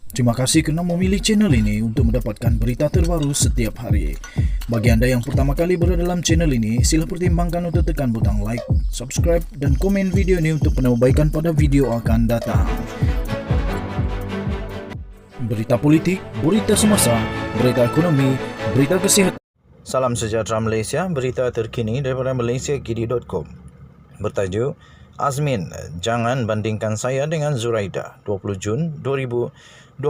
Terima kasih kerana memilih channel ini untuk mendapatkan berita terbaru setiap hari. Bagi anda yang pertama kali berada dalam channel ini, sila pertimbangkan untuk tekan butang like, subscribe dan komen video ini untuk penambahbaikan pada video akan datang. Berita politik, berita semasa, berita ekonomi, berita kesihatan. Salam sejahtera Malaysia, berita terkini daripada malaysiakini.com. Bertajuk, Azmin, jangan bandingkan saya dengan Zuraida, 20 Jun 2022.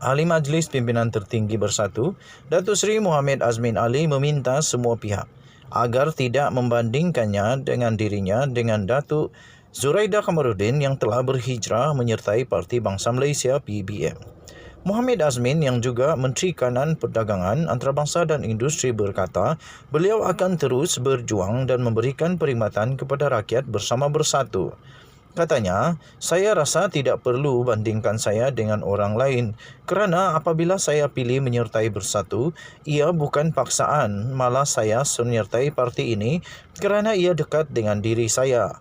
Ahli Majlis Pimpinan Tertinggi Bersatu, Datuk Seri Mohamed Azmin Ali meminta semua pihak agar tidak membandingkannya dengan dirinya dengan Datuk Zuraida Kamaruddin yang telah berhijrah menyertai Parti Bangsa Malaysia PBM. Mohamed Azmin yang juga Menteri Kanan Perdagangan, Antarabangsa dan Industri berkata beliau akan terus berjuang dan memberikan perkhidmatan kepada rakyat bersama bersatu. Katanya, saya rasa tidak perlu bandingkan saya dengan orang lain kerana apabila saya pilih menyertai bersatu, ia bukan paksaan, malah saya menyertai parti ini kerana ia dekat dengan diri saya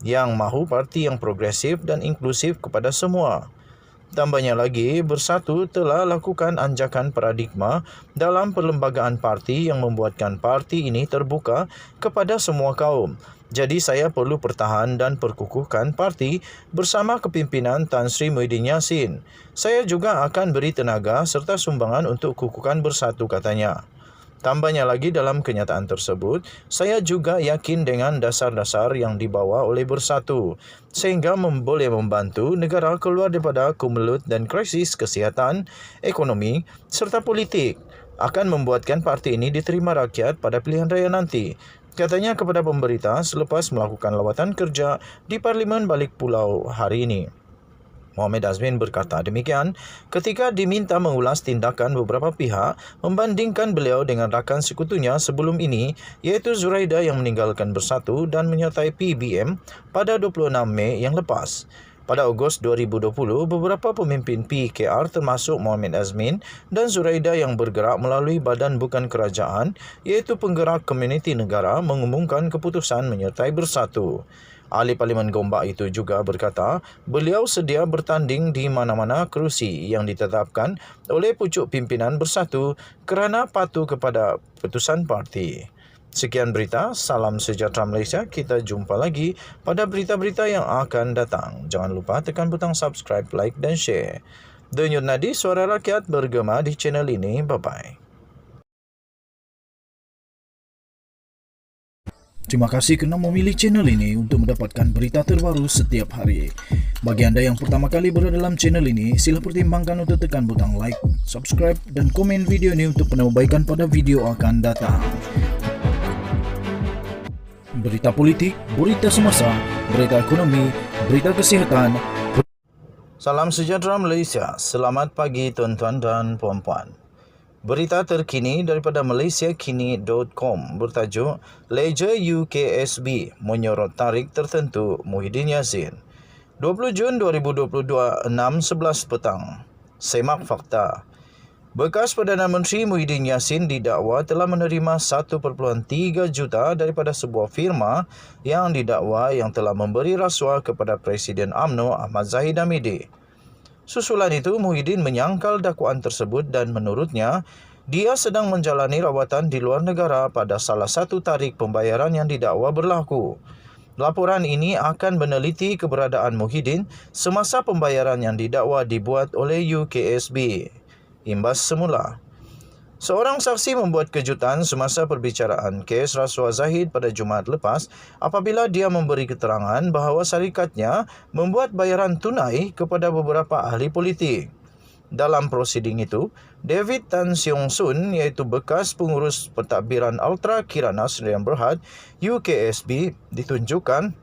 yang mahu parti yang progresif dan inklusif kepada semua. Tambahnya lagi, Bersatu telah lakukan anjakan paradigma dalam perlembagaan parti yang membuatkan parti ini terbuka kepada semua kaum. Jadi saya perlu pertahan dan perkukuhkan parti bersama kepimpinan Tan Sri Muhyiddin Yassin. Saya juga akan beri tenaga serta sumbangan untuk kukuhkan Bersatu, katanya. Tambahnya lagi dalam kenyataan tersebut, saya juga yakin dengan dasar-dasar yang dibawa oleh Bersatu sehingga boleh membantu negara keluar daripada kumulut dan krisis kesihatan, ekonomi serta politik akan membuatkan parti ini diterima rakyat pada pilihan raya nanti. Katanya kepada pemberita selepas melakukan lawatan kerja di Parlimen Balik Pulau hari ini. Mohamed Azmin berkata demikian ketika diminta mengulas tindakan beberapa pihak membandingkan beliau dengan rakan sekutunya sebelum ini iaitu Zuraida yang meninggalkan Bersatu dan menyertai PBM pada 26 Mei yang lepas. Pada Ogos 2020, beberapa pemimpin PKR termasuk Mohamed Azmin dan Zuraida yang bergerak melalui badan bukan kerajaan iaitu Penggerak Komuniti Negara mengumumkan keputusan menyertai Bersatu. Ahli Parlimen Gombak itu juga berkata beliau sedia bertanding di mana-mana kerusi yang ditetapkan oleh pucuk pimpinan Bersatu kerana patuh kepada keputusan parti. Sekian berita, salam sejahtera Malaysia. Kita jumpa lagi pada berita-berita yang akan datang. Jangan lupa tekan butang subscribe, like dan share. Denyut nadi suara rakyat bergema di channel ini. Bye-bye. Terima kasih kerana memilih channel ini untuk mendapatkan berita terbaru setiap hari. Bagi anda yang pertama kali berada dalam channel ini, sila pertimbangkan untuk tekan butang like, subscribe dan komen video ini untuk penambahbaikan pada video akan datang. Berita politik, berita semasa, berita ekonomi, berita kesihatan. Salam sejahtera Malaysia. Selamat pagi tuan-tuan dan puan-puan. Berita terkini daripada malaysiakini.com bertajuk Ledger UKSB menyorot tarik tertentu Muhyiddin Yassin. 20 Jun 2022, 6:11 petang. Semak fakta. Bekas Perdana Menteri Muhyiddin Yassin didakwa telah menerima 1.3 juta daripada sebuah firma yang didakwa yang telah memberi rasuah kepada Presiden UMNO Ahmad Zahid Hamidi. Susulan itu, Muhyiddin menyangkal dakwaan tersebut dan menurutnya, dia sedang menjalani rawatan di luar negara pada salah satu tarik pembayaran yang didakwa berlaku. Laporan ini akan meneliti keberadaan Muhyiddin semasa pembayaran yang didakwa dibuat oleh UKSB. Imbas semula. Seorang saksi membuat kejutan semasa perbicaraan kes rasuah Zahid pada Jumaat lepas apabila dia memberi keterangan bahawa syarikatnya membuat bayaran tunai kepada beberapa ahli politik. Dalam prosiding itu, David Tan Siong Sun iaitu bekas pengurus pentadbiran Ultra Kirana Sdn Berhad UKSB ditunjukkan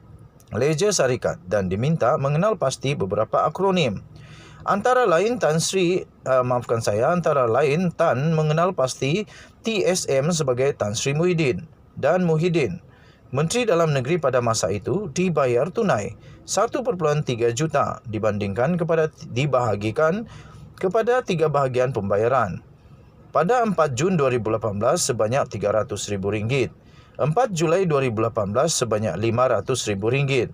ledger syarikat dan diminta mengenal pasti beberapa akronim. Antara lain Tan mengenal pasti TSM sebagai Tan Sri Muhyiddin dan Muhyiddin. Menteri Dalam Negeri pada masa itu dibayar tunai 1.3 juta dibandingkan kepada dibahagikan kepada 3 bahagian pembayaran. Pada 4 Jun 2018 sebanyak RM300,000. 4 Julai 2018 sebanyak RM500,000.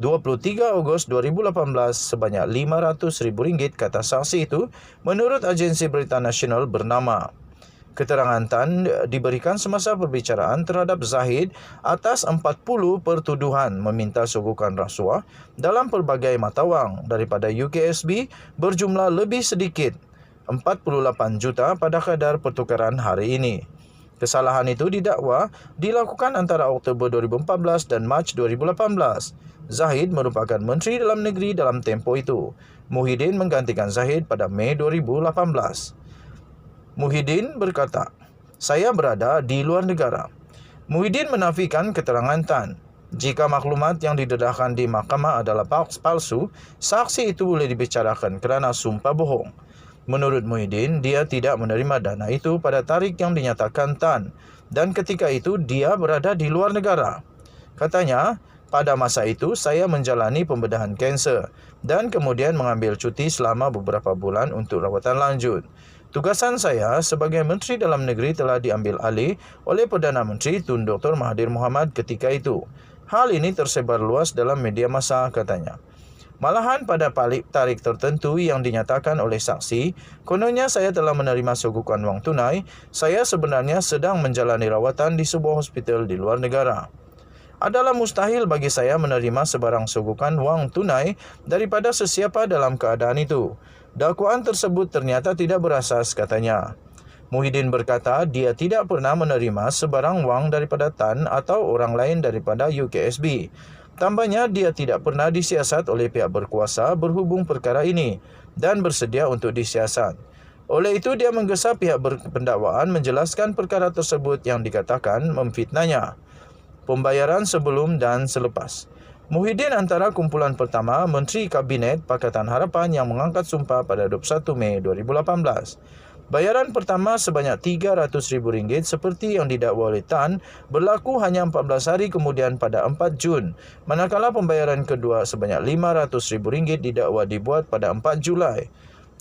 23 Ogos 2018 sebanyak RM500,000 kata saksi itu menurut agensi berita nasional bernama. Keterangan Tan diberikan semasa perbicaraan terhadap Zahid atas 40 pertuduhan meminta sogokan rasuah dalam pelbagai mata wang daripada UKSB berjumlah lebih sedikit 48 juta pada kadar pertukaran hari ini. Kesalahan itu didakwa dilakukan antara Oktober 2014 dan Mac 2018. Zahid merupakan Menteri Dalam Negeri dalam tempoh itu. Muhyiddin menggantikan Zahid pada Mei 2018. Muhyiddin berkata, "Saya berada di luar negara." Muhyiddin menafikan keterangan Tan. Jika maklumat yang didedahkan di mahkamah adalah palsu, saksi itu boleh dibicarakan kerana sumpah bohong. Menurut Muhyiddin, dia tidak menerima dana itu pada tarikh yang dinyatakan Tan dan ketika itu dia berada di luar negara. Katanya, "Pada masa itu saya menjalani pembedahan kanser dan kemudian mengambil cuti selama beberapa bulan untuk rawatan lanjut. Tugasan saya sebagai Menteri Dalam Negeri telah diambil alih oleh Perdana Menteri Tun Dr. Mahathir Mohamad ketika itu. Hal ini tersebar luas dalam media massa," katanya. Malahan pada tarikh tertentu yang dinyatakan oleh saksi, kononnya saya telah menerima sogokan wang tunai, saya sebenarnya sedang menjalani rawatan di sebuah hospital di luar negara. Adalah mustahil bagi saya menerima sebarang sogokan wang tunai daripada sesiapa dalam keadaan itu. Dakwaan tersebut ternyata tidak berasas, katanya. Muhyiddin berkata dia tidak pernah menerima sebarang wang daripada Tan atau orang lain daripada UKSB. Tambahnya, dia tidak pernah disiasat oleh pihak berkuasa berhubung perkara ini dan bersedia untuk disiasat. Oleh itu, dia menggesa pihak pendakwaan menjelaskan perkara tersebut yang dikatakan memfitnahnya. Pembayaran sebelum dan selepas. Muhyiddin antara kumpulan pertama Menteri Kabinet Pakatan Harapan yang mengangkat sumpah pada 21 Mei 2018. Bayaran pertama sebanyak RM300,000 seperti yang didakwa oleh Tan berlaku hanya 14 hari kemudian pada 4 Jun, manakala pembayaran kedua sebanyak RM500,000 didakwa dibuat pada 4 Julai.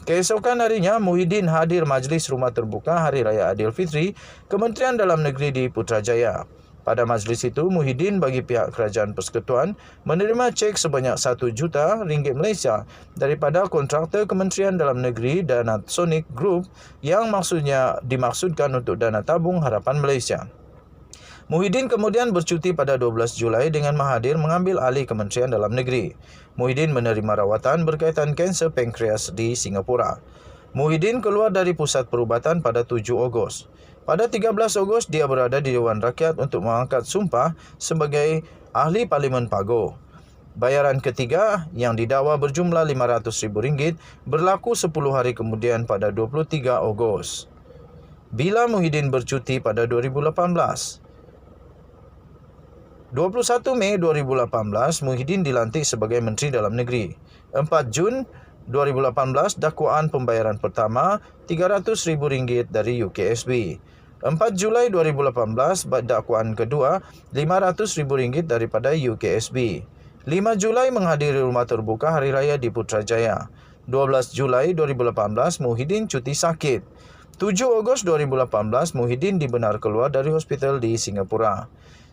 Keesokan harinya, Muhyiddin hadir majlis rumah terbuka Hari Raya Aidilfitri Kementerian Dalam Negeri di Putrajaya. Pada majlis itu, Muhyiddin bagi pihak Kerajaan Persekutuan menerima cek sebanyak RM1 juta Malaysia daripada kontraktor Kementerian Dalam Negeri Danasonic Group yang dimaksudkan untuk dana tabung harapan Malaysia. Muhyiddin kemudian bercuti pada 12 Julai dengan Mahathir mengambil alih Kementerian Dalam Negeri. Muhyiddin menerima rawatan berkaitan kanser pankreas di Singapura. Muhyiddin keluar dari pusat perubatan pada 7 Ogos. Pada 13 Ogos, dia berada di Dewan Rakyat untuk mengangkat sumpah sebagai ahli Parlimen Pago. Bayaran ketiga yang didakwa berjumlah RM500,000 berlaku 10 hari kemudian pada 23 Ogos. Bila Muhyiddin bercuti pada 2018. 21 Mei 2018, Muhyiddin dilantik sebagai Menteri Dalam Negeri. 4 Jun 2018, dakwaan pembayaran pertama RM300,000 dari UKSB. 4 Julai 2018, dakwaan kedua RM500,000 daripada UKSB. 5 Julai menghadiri rumah terbuka Hari Raya di Putrajaya. 12 Julai 2018, Muhyiddin cuti sakit. 7 Ogos 2018, Muhyiddin dibenar keluar dari hospital di Singapura.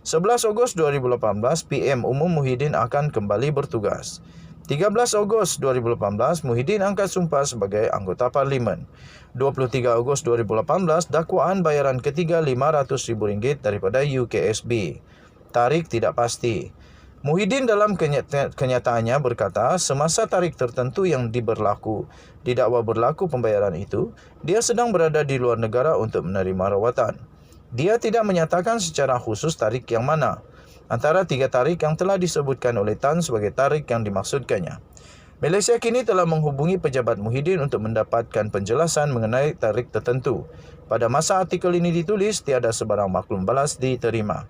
11 Ogos 2018, PM Umum Muhyiddin akan kembali bertugas. 13 Ogos 2018, Muhyiddin angkat sumpah sebagai anggota Parlimen. 23 Ogos 2018, dakwaan bayaran ketiga RM500,000 daripada UKSB. Tarikh tidak pasti. Muhyiddin dalam kenyataannya berkata, semasa tarikh tertentu yang didakwa berlaku pembayaran itu, dia sedang berada di luar negara untuk menerima rawatan. Dia tidak menyatakan secara khusus tarikh yang mana antara 3 tarikh yang telah disebutkan oleh Tan sebagai tarikh yang dimaksudkannya. Malaysia kini telah menghubungi pejabat Muhyiddin untuk mendapatkan penjelasan mengenai tarikh tertentu. Pada masa artikel ini ditulis, tiada sebarang maklum balas diterima.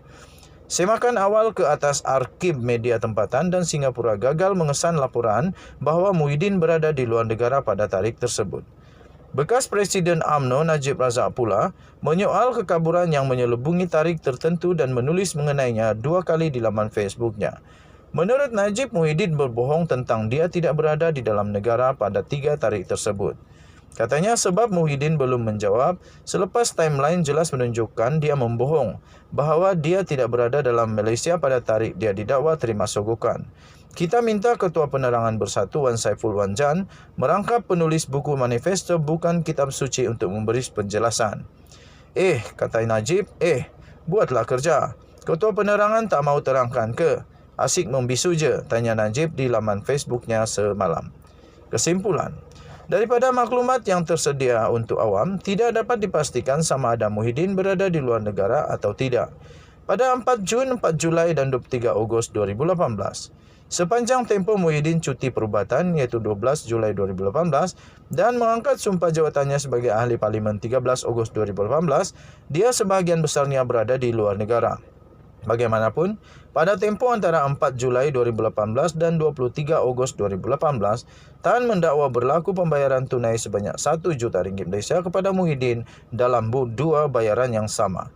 Semakan awal ke atas arkib media tempatan dan Singapura gagal mengesan laporan bahawa Muhyiddin berada di luar negara pada tarikh tersebut. Bekas Presiden UMNO Najib Razak pula menyoal kekaburan yang menyelubungi tarikh tertentu dan menulis mengenainya 2 kali di laman Facebooknya. Menurut Najib, Muhyiddin berbohong tentang dia tidak berada di dalam negara pada 3 tarikh tersebut. Katanya sebab Muhyiddin belum menjawab selepas timeline jelas menunjukkan dia membohong bahawa dia tidak berada dalam Malaysia pada tarikh dia didakwa terima sogokan. Kita minta Ketua Penerangan Bersatu Wan Saiful Wanjan merangkap penulis buku manifesto bukan kitab suci untuk memberi penjelasan. Kata Najib, buatlah kerja. Ketua Penerangan tak mau terangkan ke? Asyik membisu je, tanya Najib di laman Facebooknya semalam. Kesimpulan, daripada maklumat yang tersedia untuk awam, tidak dapat dipastikan sama ada Muhyiddin berada di luar negara atau tidak. Pada 4 Jun, 4 Julai dan 23 Ogos 2018. Sepanjang tempoh Muhyiddin cuti perubatan iaitu 12 Julai 2018 dan mengangkat sumpah jawatannya sebagai ahli parlimen 13 Ogos 2018, dia sebahagian besarnya berada di luar negara. Bagaimanapun, pada tempoh antara 4 Julai 2018 dan 23 Ogos 2018, Tan mendakwa berlaku pembayaran tunai sebanyak 1 juta ringgit Malaysia kepada Muhyiddin dalam dua bayaran yang sama.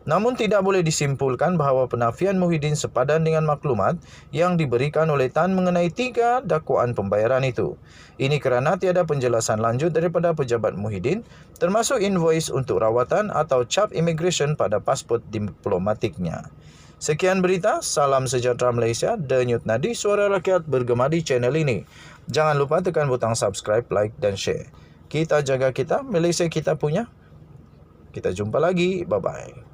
Namun tidak boleh disimpulkan bahawa penafian Muhyiddin sepadan dengan maklumat yang diberikan oleh Tan mengenai 3 dakwaan pembayaran itu. Ini kerana tiada penjelasan lanjut daripada pejabat Muhyiddin, termasuk invoice untuk rawatan atau cap immigration pada pasport diplomatiknya. Sekian berita, salam sejahtera Malaysia, Denyut Nadi, suara rakyat bergema di channel ini. Jangan lupa tekan butang subscribe, like dan share. Kita jaga kita, Malaysia kita punya. Kita jumpa lagi, bye-bye.